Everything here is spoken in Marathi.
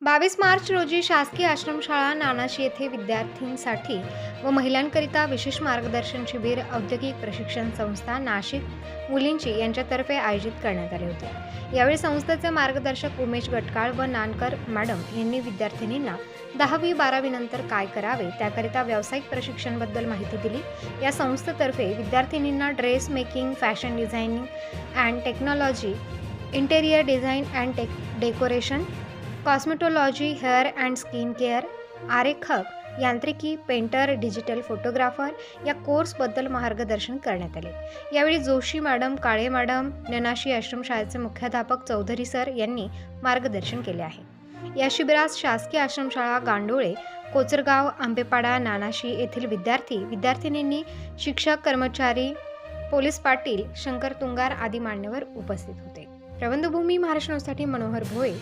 22 मार्च रोजी शासकीय आश्रमशाळा नानाशी येथे विद्यार्थ्यांसाठी व महिलांकरिता विशेष मार्गदर्शन शिबिर औद्योगिक प्रशिक्षण संस्था नाशिक मुलींची यांच्यातर्फे आयोजित करण्यात आले होते। यावेळी संस्थेचे मार्गदर्शक उमेश गटकाळ व नानकर मॅडम यांनी विद्यार्थिनींना 10वी-12वी नंतर काय करावे त्याकरिता व्यावसायिक प्रशिक्षणाबद्दल माहिती दिली। या संस्थेतर्फे विद्यार्थिनींना dress making, fashion designing and technology, interior design and decoration, cosmetology, hair and skin care, आरेखक, यांत्रिकी, पेंटर, डिजिटल फोटोग्राफर या कोर्सबद्दल मार्गदर्शन करण्यात आले। यावेळी जोशी मॅडम, काळे मॅडम, ननाशी आश्रमशाळेचे मुख्याध्यापक चौधरी सर यांनी मार्गदर्शन केले आहे। या शिबिरात शासकीय आश्रमशाळा गांडोळे, कोचरगाव, आंबेपाडा, नानाशी येथील विद्यार्थिनींनी, शिक्षक, कर्मचारी, पोलीस पाटील, शंकर तुंगार आदी मान्यवर उपस्थित होते। प्रबंधभूमी महाराष्ट्रासाठी मनोहर भोये,